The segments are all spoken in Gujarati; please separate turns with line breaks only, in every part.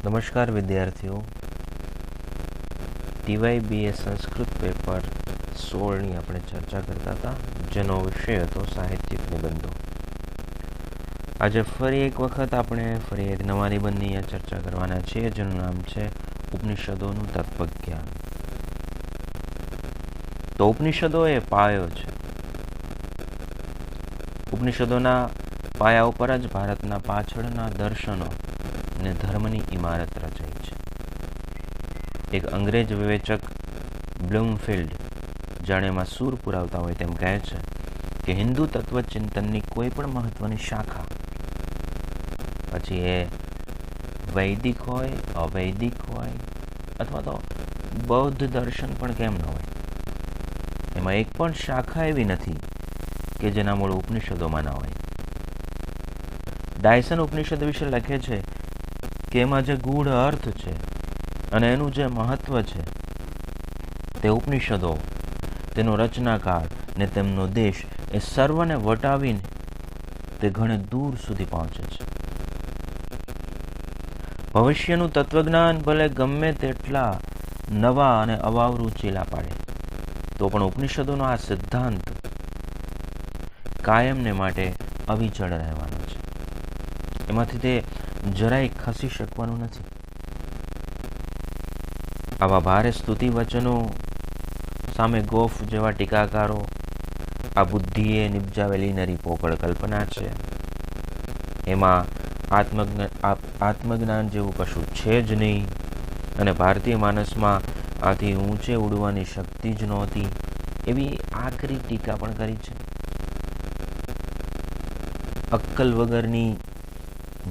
નમસ્કાર વિદ્યાર્થીઓ, TYBA સંસ્કૃત પેપર 16ની આપણે ચર્ચા કરતા હતા, જેનો વિષય હતો સાહિત્યિક નિબંધો. આજે ફરી એક વખત આપણે એક નવા નિબંધની ચર્ચા કરવાના છીએ, જેનું નામ છે ઉપનિષદોનું તત્વજ્ઞાન. તો ઉપનિષદો એ પાયો છે. ઉપનિષદોના પાયા ઉપર જ ભારતના પાછળના દર્શનો ને ધર્મની ઇમારત રચાઈ છે. એક અંગ્રેજ વિવેચક બ્લૂમફિલ્ડ જાણે એમાં સૂર પુરાવતા હોય તેમ કહે છે કે હિન્દુ તત્વચિંતનની કોઈ પણ મહત્વની શાખા, પછી એ વૈદિક હોય, અવૈદિક હોય અથવા તો બૌદ્ધ દર્શન પણ કેમ ન હોય, એમાં એક પણ શાખા એવી નથી કે જેના મૂળ ઉપનિષદોમાં ના હોય. ડાયસન ઉપનિષદ વિશે લખે છે કે એમાં જે ગૂઢ અર્થ છે અને એનું જે મહત્વ છે તે ઉપનિષદો, તેનો રચનાકાર ને તેમનો દેશ એ સર્વને વટાવીને તે ઘણે દૂર સુધી પહોંચે છે. ભવિષ્યનું તત્વજ્ઞાન ભલે ગમે તેટલા નવા અને અવાવરું ચીલા પાડે, તો પણ ઉપનિષદોનો આ સિદ્ધાંત કાયમને માટે અવિચળ રહેવાનો છે. એમાંથી તે જરાય ખસી શકવાનું નથી. આવા ભારે સ્તુતિ વચનો સામે ગોફ જેવા ટીકાકારો આ બુદ્ધિએ નિપજાવેલી નરી પોકળ કલ્પના છે, એમાં આત્મજ્ઞાન જેવું કશું છે જ નહીં, અને ભારતીય માનસમાં આથી ઊંચે ઉડવાની શક્તિ જ નહોતી, એવી આકરી ટીકા પણ કરી છે. અક્કલ વગરની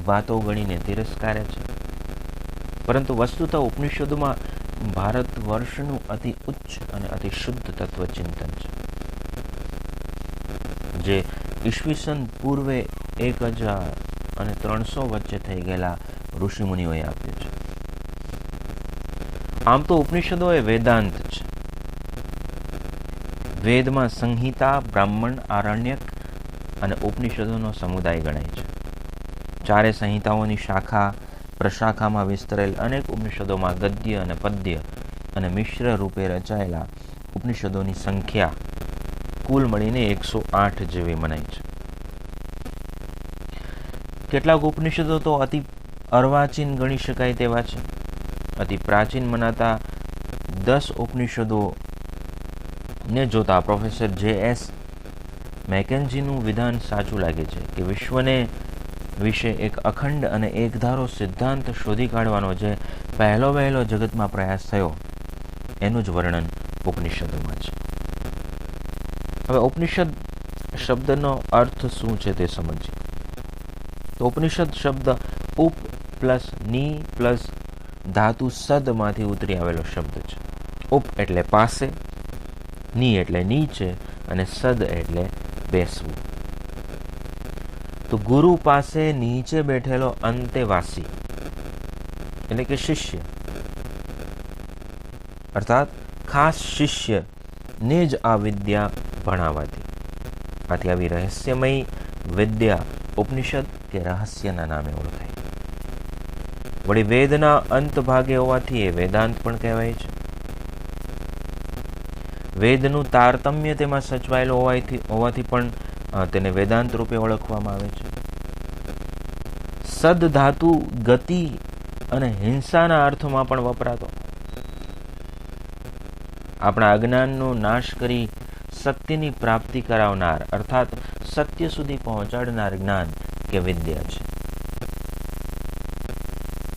વાતો ગણીને તિરસ્કારે છે. પરંતુ વસ્તુતઃ ઉપનિષદોમાં ભારત વર્ષનું અતિ ઉચ્ચ અને અતિ શુદ્ધ તત્વચિંતન છે, જે ઈસવીસન પૂર્વે 1300 વચ્ચે થઈ ગયેલા ઋષિમુનિઓએ આપ્યું છે. આમ તો ઉપનિષદો એ વેદાંત છે. વેદમાં સંહિતા, બ્રાહ્મણ, આરણ્યક અને ઉપનિષદોનો સમુદાય ગણાય છે. ચારે સંહિતાઓની શાખા પ્રશાખામાં વિસ્તરેલ અનેક ઉપનિષદોમાં ગદ્ય અને પદ્ય અને મિશ્ર રૂપે રચાયેલા ઉપનિષદોની સંખ્યા કુલ મળીને 108 જેવી મનાય છે. કેટલાક ઉપનિષદો તો અતિ અર્વાચીન ગણી શકાય તેવા છે. અતિ પ્રાચીન મનાતા 10 ઉપનિષદો ને જોતા પ્રોફેસર JS મેકેન્જીનું વિધાન સાચું લાગે છે કે વિશ્વને વિશે એક અખંડ અને એકધારો સિદ્ધાંત શોધી કાઢવાનો જે વહેલો જગતમાં પ્રયાસ થયો, એનું જ વર્ણન ઉપનિષદોમાં છે. હવે ઉપનિષદ શબ્દનો અર્થ શું છે તે સમજીએ. તો ઉપનિષદ શબ્દ ઉપ પ્લસ ની પ્લસ ધાતુ સદમાંથી ઉતરી આવેલો શબ્દ છે. ઉપ એટલે પાસે, ની એટલે નીચે અને સદ એટલે બેસવું. તો ગુરુ પાસે નીચે બેઠેલો અંતેવાસી એટલે કે શિષ્ય, અર્થાત ખાસ શિષ્ય ને જ આ વિદ્યા ભણાવાતી. આથી આવી રહસ્યમય વિદ્યા ઉપનિષદ કે રહસ્યના નામે ઓળખાય. વળી વેદના અંત ભાગે હોવાથી એ વેદાંત પણ કહેવાય છે. વેદનું તારતમ્ય તેમાં સચવાયેલું હોવાથી પણ તેને વેદાંત રૂપે ઓળખવામાં આવે છે. સદ ધાતુ ગતિ અને હિંસાના અર્થમાં પણ વપરાતો. આપણા અજ્ઞાનનો નાશ કરી સત્યની પ્રાપ્તિ કરાવનાર અર્થાત સત્ય સુધી પહોંચાડનાર જ્ઞાન કે વિદ્યા છે.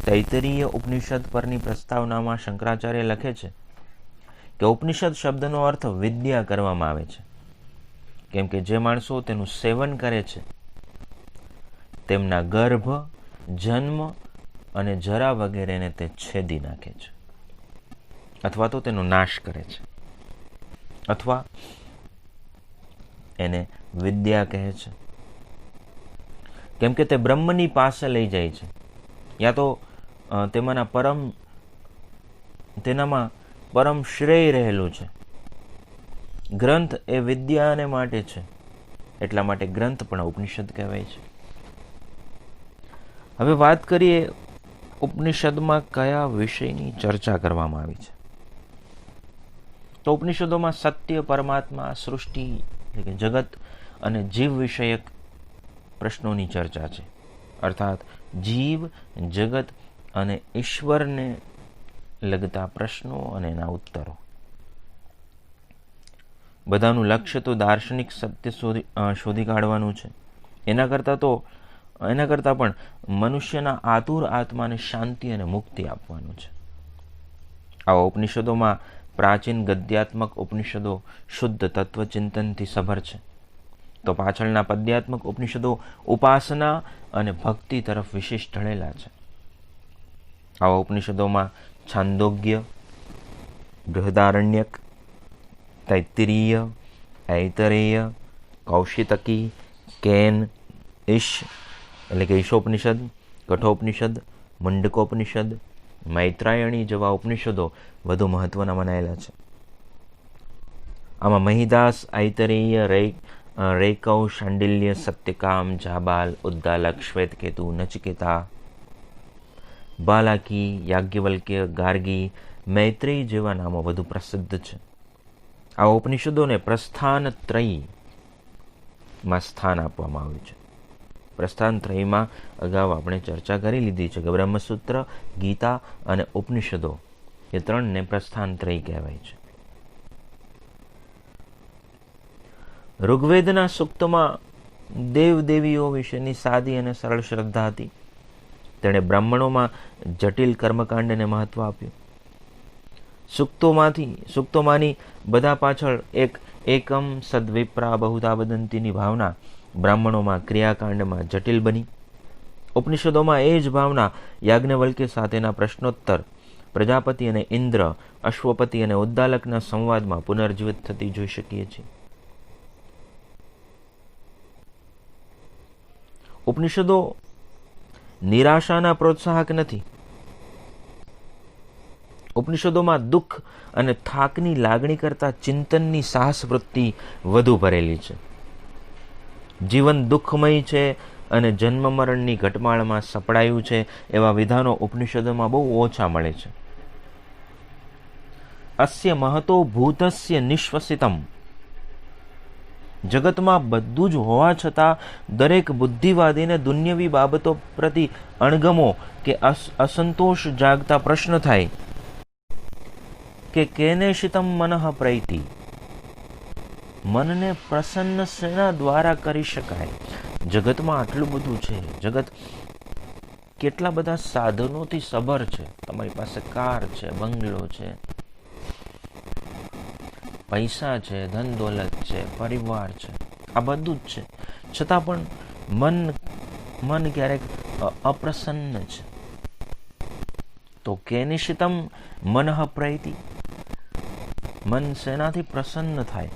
તૈત્તરીય ઉપનિષદ પરની પ્રસ્તાવનામાં શંકરાચાર્ય લખે છે કે ઉપનિષદ શબ્દનો અર્થ વિદ્યા કરવામાં આવે છે, કેમ કે જે માણસો તેનું સેવન કરે છે તેમના ગર્ભ, જન્મ અને જરા વગેરેને તે છેદી નાખે છે, અથવા તો તેનો નાશ કરે છે, અથવા એને વિદ્યા કહે છે, કેમ કે તે બ્રહ્મની પાસે લઈ જાય છે, યા તો તેનામાં પરમ શ્રેય રહેલું છે. ગ્રંથ એ વિદ્યાને માટે છે, એટલા માટે ગ્રંથ પણ ઉપનિષદ કહેવાય છે. હવે વાત કરીએ ઉપનિષદમાં કયા વિષયની ચર્ચા કરવામાં આવી છે? તો ઉપનિષદોમાં સત્ય, પરમાત્મા, સૃષ્ટિ એટલે કે જગત અને જીવ વિષયક પ્રશ્નોની ચર્ચા છે. અર્થાત જીવ, જગત અને ઈશ્વરને લગતા પ્રશ્નો અને એના ઉત્તરો. બધાનું લક્ષ્ય તો દાર્શનિક સત્ય શોધી કાઢવાનું છે. એના કરતાં પણ મનુષ્યના આતુર આત્માને શાંતિ અને મુક્તિ આપવાનું છે. આવા ઉપનિષદોમાં પ્રાચીન ગદ્યાત્મક ઉપનિષદો શુદ્ધ તત્વચિંતનથી સભર છે, તો પાછળના પદ્યાત્મક ઉપનિષદો ઉપાસના અને ભક્તિ તરફ વિશેષ ઢળેલા છે. આવા ઉપનિષદોમાં છાંદોગ્ય, બૃહદારણ્યક, તૈત્તિરીય, ઐતરેય, કૌશિતકી, કેન, ઈશ એટલે કે ઈશોપનિષદ, કઠોપનિષદ, મુંડકોપનિષદ, મૈત્રાયણી જેવા ઉપનિષદો વધુ મહત્વના મનાયેલા છે. આમાં મહિદાસ, ઐતરેય, રૈકવ, શાંડિલ્ય, સત્યકામ, જાબાલ, ઉદ્દાલક, શ્વેતકેતુ, નચિકેતા, બાલાકી, યાજ્ઞવલ્ક્ય, ગાર્ગી, મૈત્રેય જેવા નામો વધુ પ્રસિદ્ધ છે. આવા ઉપનિષદોને પ્રસ્થાન ત્રયમાં સ્થાન આપવામાં આવ્યું છે. પ્રસ્થાન ત્રયમાં અગાઉ આપણે ચર્ચા કરી લીધી છે કે બ્રહ્મસૂત્ર, ગીતા અને ઉપનિષદો એ ત્રણને પ્રસ્થાન ત્રય કહેવાય છે. ઋગ્વેદના સૂક્તમાં દેવદેવીઓ વિશેની સાદી અને સરળ શ્રદ્ધા હતી. તેણે બ્રાહ્મણોમાં જટિલ કર્મકાંડને મહત્વ આપ્યું. સૂક્તોમાંની બધા પાછળ એકમ સદ્વિપ્રા બહુધા વદંતીની ભાવના બ્રાહ્મણોમાં ક્રિયાકાંડમાં જટિલ બની. ઉપનિષદોમાં એ જ ભાવના યાજ્ઞવલ્ક્ય સાથેના પ્રશ્નોત્તર, પ્રજાપતિ અને ઇન્દ્ર, અશ્વપતિ અને ઉદ્દાલકના સંવાદમાં પુનર્જીવિત થતી જોઈ શકીએ છીએ. ઉપનિષદો નિરાશાના પ્રોત્સાહક નથી. ઉપનિષદોમાં દુઃખ અને થાકની લાગણી કરતા ચિંતનની સાહસ વૃત્તિ વધુ ભરેલી છે. જીવન દુઃખમય છે અને જન્મ મરણની ઘટમાળમાં સપડાયું છે એવા વિધાનો ઉપનિષદોમાં બહુ ઓછા મળે છે. અસ્ય મહતો ભૂતસ્ય નિશ્વસિતમ. જગતમાં બધું જ હોવા છતાં દરેક બુદ્ધિવાદીને દુન્યવી બાબતો પ્રતિ અણગમો કે અસંતોષ જાગતા પ્રશ્ન થાય કે કેને શિતમ મનઃ પ્રૈતિ, મનને પ્રસન્ન શેના દ્વારા કરી શકાય? જગતમાં આટલું બધું છે, જગત કેટલા બધા સાધનોથી સભર છે. તમારી પાસે કાર છે, બંગલો છે, પૈસા છે, ધન દોલત છે, પરિવાર છે, આ બધું જ છે. છતાં પણ મન ક્યારેક અપ્રસન્ન છે. તો કેનિશિતમ મનઃ પ્રૈતિ, મન શેનાથી પ્રસન્ન થાય?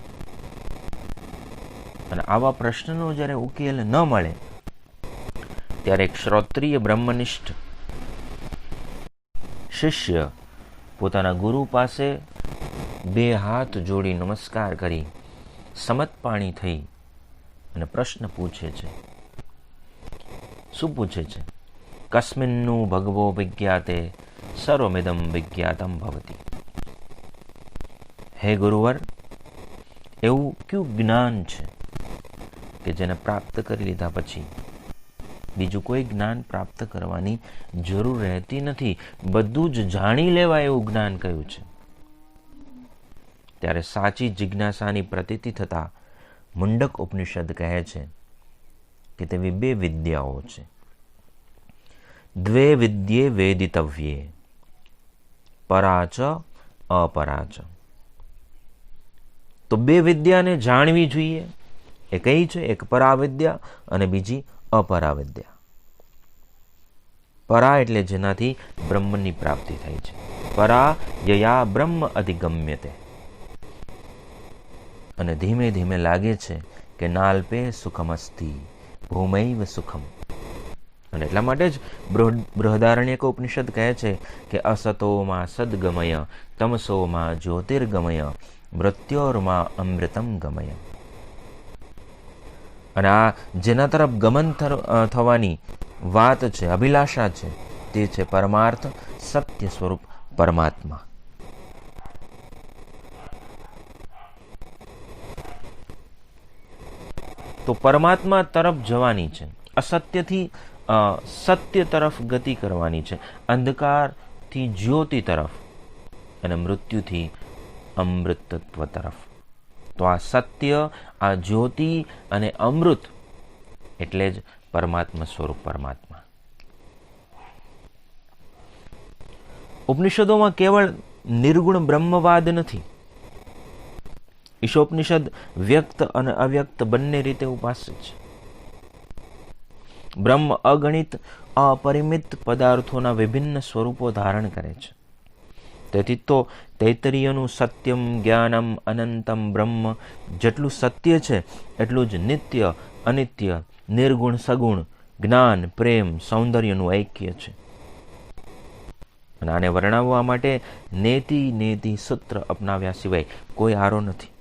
અને આવા પ્રશ્નનો જ્યારે ઉકેલ ન મળે ત્યારે એક શ્રોત્રિય બ્રહ્મનિષ્ઠ શિષ્ય પોતાના ગુરુ પાસે બે હાથ જોડી નમસ્કાર કરી સમતપાણી થઈ અને પ્રશ્ન પૂછે છે. શું પૂછે છે? કસ્મિન્નું ભગવો વિજ્ઞાતે સર્વમિદમ વિજ્ઞાતમ ભવતી. હે ગુરુવર, એવું કયું જ્ઞાન છે કે જેને પ્રાપ્ત કરી લીધા પછી બીજું કોઈ જ્ઞાન પ્રાપ્ત કરવાની જરૂર રહેતી નથી? બધું જ જાણી લેવાય એવું જ્ઞાન કયું છે? ત્યારે સાચી જિજ્ઞાસાની પ્રતીતિ થતા મુંડક ઉપનિષદ કહે છે કે તેવી બે વિદ્યાઓ છે. દ્વે વિદ્યે વેદિતવ્યે પરાચ અપરાચ. તો બે વિદ્યાને જાણવી જોઈએ. એ કઈ છે? એક પરાવિદ્યા અને બીજી અપરાવિદ્યા. પરા એટલે જેનાથી બ્રહ્મની પ્રાપ્તિ થાય છે. પરા યયા બ્રહ્મ અધિગમ્યતે. અને ધીમે ધીમે લાગે છે કે નાલ્પે સુખમસ્તિ ભૂમૈવ સુખમ. અને એટલા માટે જ બૃહદારણ્યક ઉપનિષદ કહે છે કે અસતોમાં સદગમય તમસોમાં જ્યોતિર્ગમય મૃત્યોર્માં અમૃતમ ગમય. અને આ જેના તરફ ગમન થવાની વાત છે, અભિલાષા છે, તે છે પરમાર્થ, સત્ય સ્વરૂપ પરમાત્મા. તો પરમાત્મા તરફ જવાની છે, અસત્યથી સત્ય તરફ ગતિ કરવાની છે, અંધકારથી જ્યોતિ તરફ અને મૃત્યુથી અમૃતત્વ તરફ. તો આ સત્ય, આ જ્યોતિ અને અમૃત એટલે જ પરમાત્મા સ્વરૂપ પરમાત્મા. ઉપનિષદોમાં કેવળ નિર્ગુણ બ્રહ્મવાદ નથી. ઈશોપનિષદ વ્યક્ત અને અવ્યક્ત બંને રીતે ઉપાસ્ય છે. બ્રહ્મ અગણિત અપરિમિત પદાર્થોના વિભિન્ન સ્વરૂપો ધારણ કરે છે. તેથી તો તૈત્તરીયનું સત્યમ જ્ઞાનમ અનંતમ બ્રહ્મ જેટલું સત્ય છે એટલું જ નિત્ય અનિત્ય નિર્ગુણ સગુણ જ્ઞાન પ્રેમ સૌંદર્યનું ઐક્ય છે. અને આને વર્ણવવા માટે નેતિ નેતિ સૂત્ર અપનાવ્યા સિવાય કોઈ આરો નથી.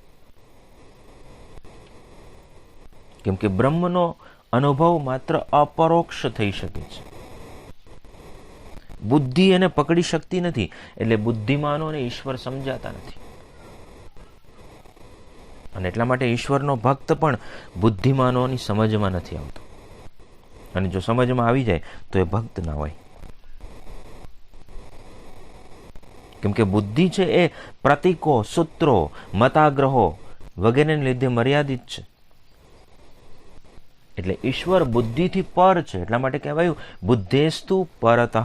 કેમ કે બ્રહ્મનો અનુભવ માત્ર અપરોક્ષ થઈ શકે છે. બુદ્ધિ એને પકડી શકતી નથી, એટલે બુદ્ધિમાનોને ઈશ્વર સમજાતા નથી. અને એટલા માટે ઈશ્વરનો ભક્ત પણ બુદ્ધિમાનોની સમજમાં નથી આવતો. અને જો સમજમાં આવી જાય તો એ ભક્ત ના હોય. કેમ કે બુદ્ધિ છે એ પ્રતીકો, સૂત્રો, મતાગ્રહો વગેરેને લીધે મર્યાદિત છે. એટલે ઈશ્વર બુદ્ધિથી પર છે. એટલા માટે કહેવાયું બુદ્ધેસ્તુ પરતઃ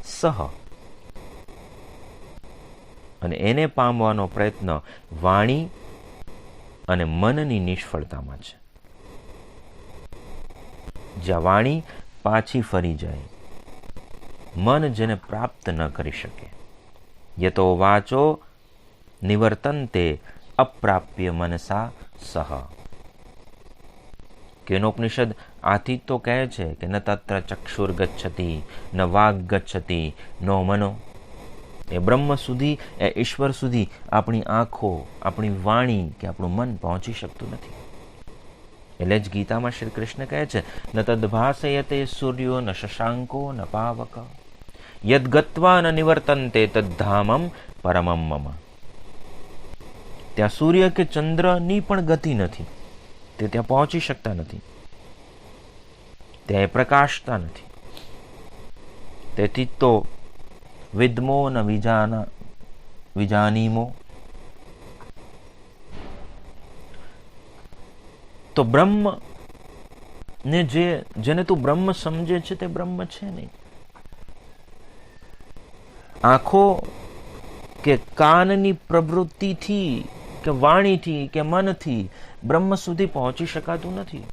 સહ. અને એને પામવાનો પ્રયત્ન વાણી અને મનની નિષ્ફળતામાં છે. જ્યાં વાણી પાછી ફરી જાય, મન જેને પ્રાપ્ત ન કરી શકે. યતો વાચો નિવર્તન્તે અપ્રાપ્ય મનસા સહ. કેનોપનિષદ આથી તો કહે છે કે ન તત્ર ચક્ષુર ગચ્છતિ ન વાગ ગચ્છતિ નો મનો. એ બ્રહ્મ સુધી, એ ઈશ્વર સુધી આપણી આંખો, આપણી વાણી કે આપણું મન પહોંચી શકતું નથી. એટલે જ ગીતામાં શ્રી કૃષ્ણ કહે છે ન તદ્ભાસયતે સૂર્યો ન શશાંકો ન પાવક યદ ગત્વા ન નિવર્તન્તે તદ્ધામમ પરમમ મમ. ત્યાં સૂર્ય કે ચંદ્રની પણ ગતિ નથી. તે ત્યાં પહોંચી શકતા નથી, ત્યાં પ્રકાશતા નથી. તેથી તો વિદ્મો ન વિજાનીમો. તો બ્રહ્મ ને જેને તું બ્રહ્મ સમજે છે તે બ્રહ્મ છે નહીં. આંખો કે કાનની પ્રવૃત્તિથી કે વાણીથી કે મનથી બ્રહ્મ સુધી પહોંચી શકાતું નથી.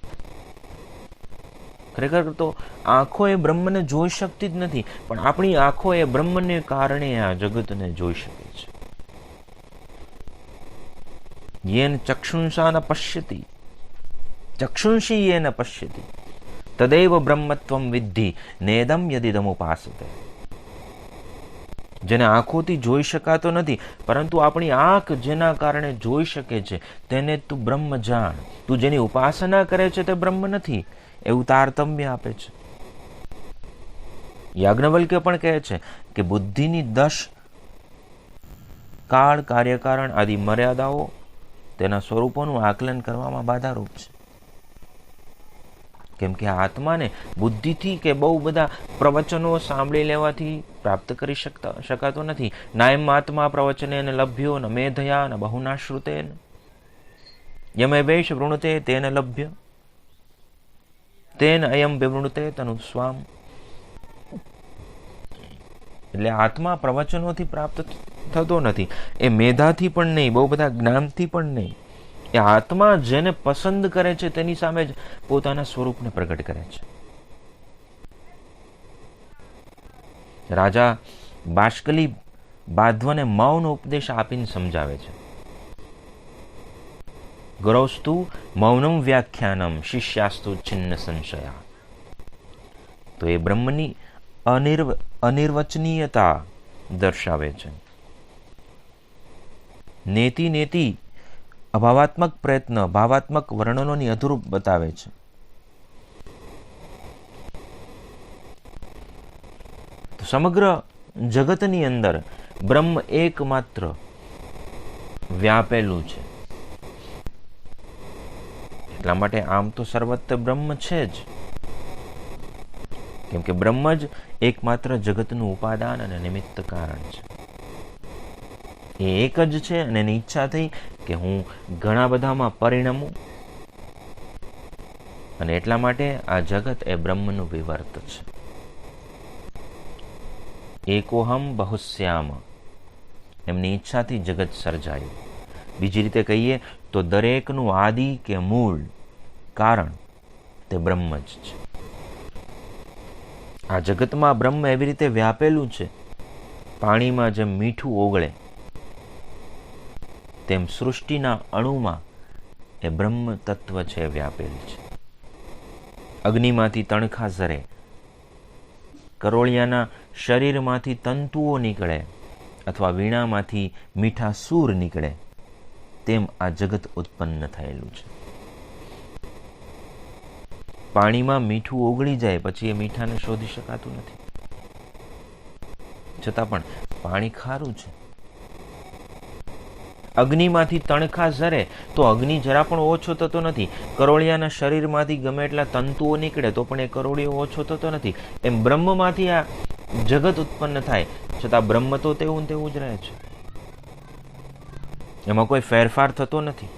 ખરેખર તો આંખો એ બ્રહ્મને જોઈ શકતી જ નથી, પણ આપણી આંખો એ બ્રહ્મને કારણે આ જગતને જોઈ શકે છે. યેન ચક્ષુંષા ન પશ્યતિ ચક્ષુંષી યેન પશ્યતિ તદૈવ બ્રહ્મત્વમ વિદ્ધિ નેદમ યદિદમ ઉપાસતે. જેને આંખોથી જોઈ શકાતો નથી, પરંતુ આપણી આંખ જેના કારણે જોઈ શકે છે તેને તું બ્રહ્મ જાણ. તું જેની ઉપાસના કરે છે તે બ્રહ્મ નથી, એવું તારતમ્ય આપે છે. યાજ્ઞવલ્ક્ય પણ કહે છે કે બુદ્ધિની 10 કાળ, કાર્યકારણ આદિ મર્યાદાઓ તેના સ્વરૂપોનું આકલન કરવામાં બાધારૂપ છે. કેમ કે આત્માને બુદ્ધિથી કે બહુ બધા પ્રવચનો સાંભળી લેવાથી પ્રાપ્ત કરી શકાતો નથી. નાયમ આત્મા પ્રવચને લભ્યો ન મેધયા ન બહુના શ્રુતેન યમે વૈશ વૃણુતે તેન લભ્ય તેન અયમ વિવૃણુતે તનુ સ્વામ. એટલે આત્મા પ્રવચનોથી પ્રાપ્ત થતો નથી, એ મેધાથી પણ નહીં, બહુ બધા જ્ઞાનથી પણ નહીં. એ આત્મા જેને પસંદ કરે છે તેની સામે જ પોતાના સ્વરૂપને પ્રગટ કરે છે. રાજા બાષ્કલી બાધ્વને મૌન ઉપદેશ આપીને સમજાવે છે. ગુરૌસ્તુ મૌનમ વ્યાખ્યાનમ શિષ્યાસ્તુ છિન્ન સંશયા. તો એ બ્રહ્મની અનિર્વચનીયતા દર્શાવે છે. નેતિ નેતિ અભાવાત્મક પ્રયત્ન ભાવાત્મક વર્ણનોની અધૂરું બતાવે છે. તો સમગ્ર જગતની અંદર બ્રહ્મ એકમાત્ર વ્યાપેલું છે. એટલા માટે આમ તો સર્વત્ર બ્રહ્મ છે જ, કેમ કે બ્રહ્મ જ એકમાત્ર જગતનું ઉપાદાન અને નિમિત્ત કારણ છે. એ એક જ છે અને એની ઈચ્છા થઈ કે હું ઘણા બધામાં પરિણમું, અને એટલા માટે આ જગત એ બ્રહ્મનું વિવર્ત છે. એકોહમ બહુશ્યામ, એમની ઈચ્છાથી જગત સર્જાયું. બીજી રીતે કહીએ તો દરેકનું આદિ કે મૂળ કારણ તે બ્રહ્મ જ છે. આ જગતમાં બ્રહ્મ એવી રીતે વ્યાપેલું છે, પાણીમાં જેમ મીઠું ઓગળે તેમ સૃષ્ટિના અણુમાં એ બ્રહ્મ તત્વ છે વ્યાપેલું છે. અગ્નિમાંથી તણખા ઝરે, કરોળિયાના શરીરમાંથી તંતુઓ નીકળે અથવા વીણામાંથી મીઠા સૂર નીકળે, તેમ આ જગત ઉત્પન્ન થયેલું છે. પાણીમાં મીઠું ઓગળી જાય પછી એ મીઠાને શોધી શકાતું નથી, છતાં પણ પાણી ખારું છે. અગ્નિમાંથી તણખા ઝરે તો અગ્નિ જરા પણ ઓછો થતો નથી. કરોળિયાના શરીરમાંથી ગમે એટલા તંતુઓ નીકળે તો પણ એ કરોળિયો ઓછો થતો નથી. એમ બ્રહ્મમાંથી આ જગત ઉત્પન્ન થાય, છતાં બ્રહ્મ તો તેવું ને તેવું જ રહે છે. એમાં કોઈ ફેરફાર થતો નથી.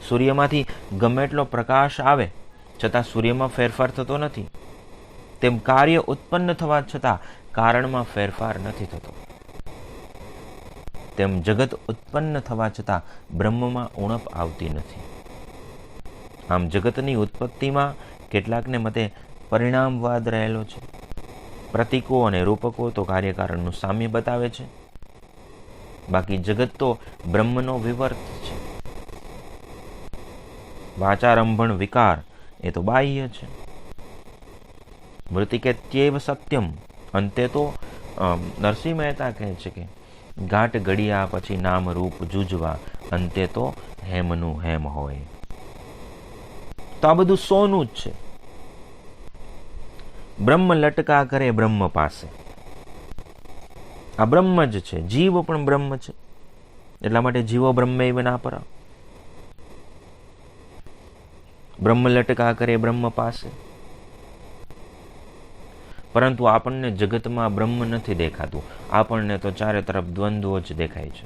સૂર્યમાંથી ગમે એટલો પ્રકાશ આવે છતાં સૂર્યમાં ફેરફાર થતો નથી. તેમ કાર્ય ઉત્પન્ન થવા છતાં કારણમાં ફેરફાર નથી થતો. તેમ જગત ઉત્પન્ન થવા છતાં બ્રહ્મમાં ઉણપ આવતી નથી. આમ જગતની ઉત્પત્તિમાં કેટલાકને મતે પરિણામવાદ રહેલો છે. પ્રતીકો અને રૂપકો તો કાર્યકારણનું સામ્ય બતાવે છે. બાકી જગત તો બ્રહ્મનો વિવર્ત છે. વાચારંભણ વિકાર એ તો બાહ્ય છે. મૃતિકેત્યેવ સત્યમ, અંતે તો નરસિંહ મહેતા કહે છે કે ઘાટ ઘડિયા પછી નામ રૂપ જુજવા, અંતે તો હેમનું હેમ હોય. તો આ બધું સોનું જ છે. બ્રહ્મ લટકા કરે બ્રહ્મ પાસે, આ બ્રહ્મ જ છે. જીવ પણ બ્રહ્મ છે, એટલા માટે જીવો બ્રહ્મૈવ નાપરા. બ્રહ્મ લટકા કરે બ્રહ્મ પાસે, પરંતુ આપણને જગતમાં બ્રહ્મ નથી દેખાતું. આપણને તો ચારે તરફ દ્વંદ્વો જ દેખાય છે.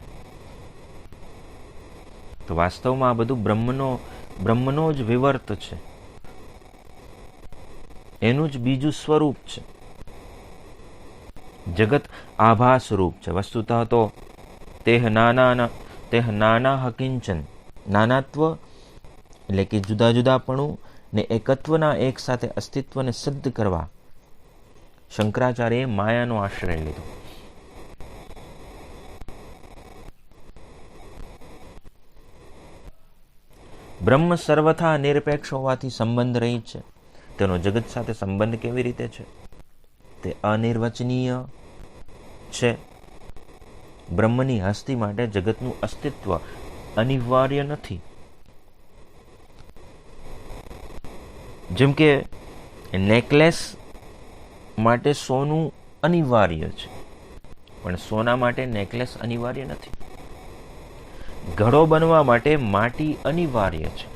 તો વાસ્તવમાં આ બધું બ્રહ્મનો જ વિવર્ત છે, એનું જ બીજું સ્વરૂપ છે. જગત આભાસ રૂપ છે. વસ્તુતઃ તો તેહ નાના હકિંચન, નાનાત્વ એટલે કે જુદા જુદાપણું ને એકત્વના એક સાથે અસ્તિત્વને સિદ્ધ કરવા શંકરાચાર્યએ માયાનો આશ્રય લીધો. બ્રહ્મ સર્વથા નિરપેક્ષ હોવાથી સંબંધ રહિત છે. તેનો જગત સાથે સંબંધ કેવી રીતે છે? તે અનિર્વચનીય છે. બ્રહ્મની હસ્તી માટે જગતનું અસ્તિત્વ અનિવાર્ય નથી. જેમ કે નેકલેસ માટે સોનું અનિવાર્ય છે, પણ સોના માટે નેકલેસ અનિવાર્ય નથી. ઘડો બનવા માટે માટી અનિવાર્ય છે,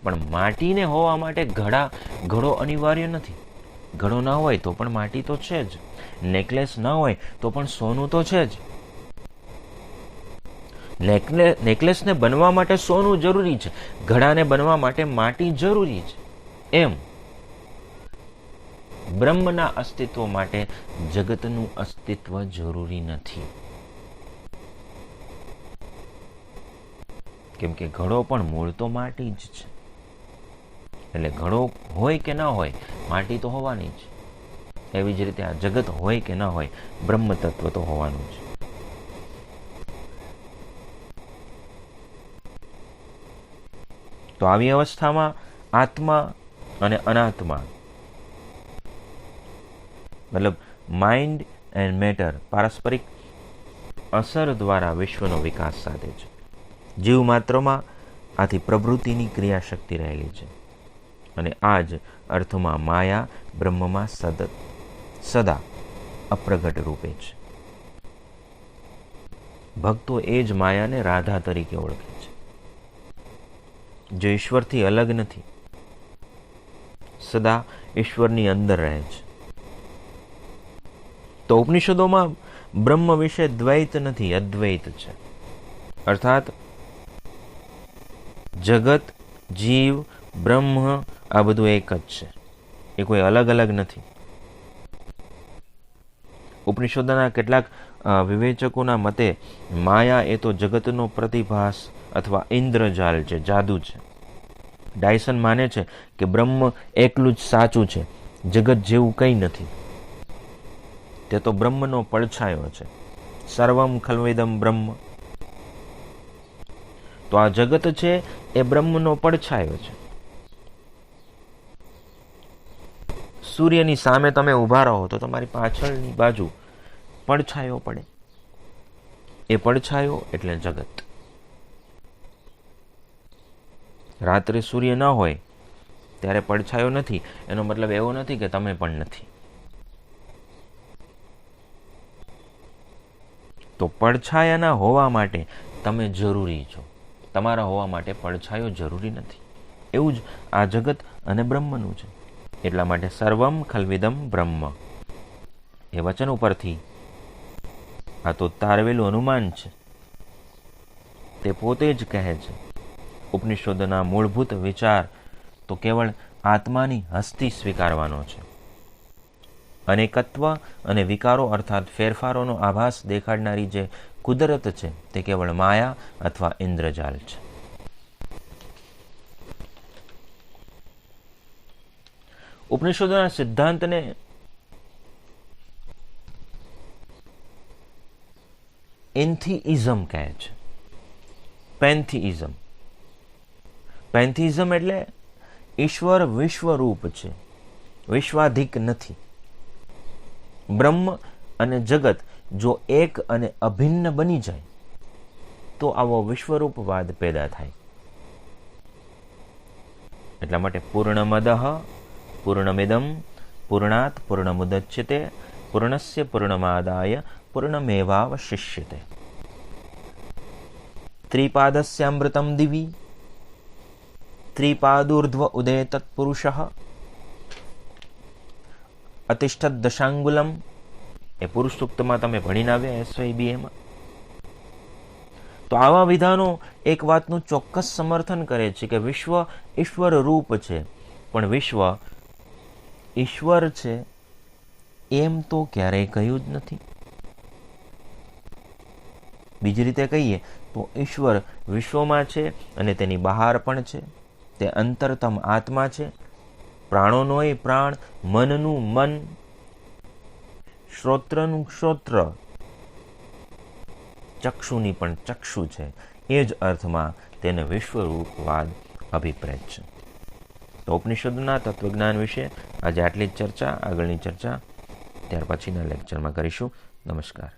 પણ માટીને હોવા માટે ઘડો અનિવાર્ય નથી. ઘડો ના હોય તો પણ માટી તો છે જ. નેકલેસ ના હોય તો પણ સોનું તો છે જ. નેકલેસને બનવા માટે સોનું જરૂરી છે, ઘડાને બનવા માટે માટી જરૂરી છે. એમ બ્રહ્મના અસ્તિત્વ માટે જગતનું અસ્તિત્વ જરૂરી નથી. કેમ કે ઘડો પણ મૂળ તો માટી જ છે. એટલે ઘડો હોય કે ના હોય, માટી તો હોવાની જ. એવી જ રીતે આ જગત હોય કે ના હોય, બ્રહ્મ તત્વ તો હોવાનું છે. તો આવી અવસ્થામાં આત્મા અને અનાત્મા મતલબ માઇન્ડ એન્ડ મેટર પારસ્પરિક અસર દ્વારા વિશ્વનો વિકાસ સાધે છે. જીવ માત્રમાં આથી પ્રવૃત્તિની ક્રિયાશક્તિ રહેલી છે, અને આ જ અર્થમાં માયા બ્રહ્મમાં સદા અપ્રગટ રૂપે છે. ભક્તો એ જ માયાને રાધા તરીકે ઓળખે છે, જે ઈશ્વરથી અલગ નથી, સદા ઈશ્વરની અંદર રહે છે. તો ઉપનિષદોમાં બ્રહ્મ વિશે દ્વૈત નથી, અદ્વૈત છે. અર્થાત જગત, જીવ, બ્રહ્મ આ બધું એક જ છે, એ કોઈ અલગ અલગ નથી. ઉપનિષદોના કેટલાક વિવેચકોના મતે માયા એ તો જગતનો પ્રતિભાસ અથવા ઇન્દ્રજાલ છે, જાદુ છે. ડાયસન માને છે કે બ્રહ્મ એકલું જ સાચું છે, જગત જેવું કંઈ નથી. તે તો બ્રહ્મનો પડછાયો છે. સર્વમ ખલ્વેદમ બ્રહ્મ. તો આ જગત છે એ બ્રહ્મનો પડછાયો છે. સૂર્યની સામે તમે ઊભા રહો તો તમારી પાછળની બાજુ પડછાયો પડે. એ પડછાયો એટલે જગત. રાત્રે સૂર્ય ન હોય ત્યારે પડછાયો નથી, એનો મતલબ એવો નથી કે તમે પણ નથી. તો પડછાયાના હોવા માટે તમે જરૂરી છો, તમારા હોવા માટે પડછાયો જરૂરી નથી. એવું જ આ જગત અને બ્રહ્મનું છે. એટલા માટે સર્વમ ખલ્વિદમ બ્રહ્મ એ વચન ઉપરથી આ તો તારવેલું અનુમાન છે. તે પોતે જ કહે છે ઉપનિષદોના મૂળભૂત વિચાર તો કેવળ આત્માની હસ્તી સ્વીકારવાનો છે. અનેકત્વ અને વિકારો અર્થાત ફેરફારોનો આભાસ દેખાડનારી જે કુદરત છે તે કેવળ માયા અથવા ઇન્દ્રજાલ છે. ઉપનિષદોના સિદ્ધાંતને એન્થિઇઝમ કહે છે. પેન્થિઇઝમ. પેન્થિઇઝમ એટલે ઈશ્વર વિશ્વરૂપ છે, વિશ્વાધિક નથી. બ્રહ્મ અને જગત જો એક અને અભિન્ન બની જાય તો આવો વિશ્વરૂપવાદ પેદા થાય. એટલા માટે પૂર્ણમદઃ પૂર્ણમિદમ પૂર્ણાત પૂર્ણમુદચ્યતે પૂર્ણસ્ય પૂર્ણમાદાય પૂર્ણમેવાવશિષ્યતે. ત્રિપાદસ્યામૃતમ દિવી ત્રિપાદૂર્ધ્વ ઉદય તત્પુરુષ અતિષ્ઠત દશાંગુલમ. એ પુરુષ સૂક્તમાં તમે ભણીને આવ્યા SYBAમાં. તો આવા વિધાનો એક વાતનું ચોક્કસ સમર્થન કરે છે કે વિશ્વ ઈશ્વર રૂપ છે, પણ વિશ્વ ઈશ્વર છે એમ તો ક્યારેય કહ્યું જ નથી. બીજી રીતે કહીએ તો ઈશ્વર વિશ્વમાં છે અને તેની બહાર પણ છે. તે અંતરતમ આત્મા છે, પ્રાણોનોય પ્રાણ, મનનું મન, શ્રોત્રનું શ્રોત્ર, ચક્ષુની પણ ચક્ષુ છે. એ જ અર્થમાં તેને વિશ્વરૂપવાદ અભિપ્રેત છે. તો ઉપનિષદોના તત્વજ્ઞાન વિશે આજે આટલી જ ચર્ચા. આગળની ચર્ચા ત્યાર પછીના લેક્ચરમાં કરીશું. નમસ્કાર.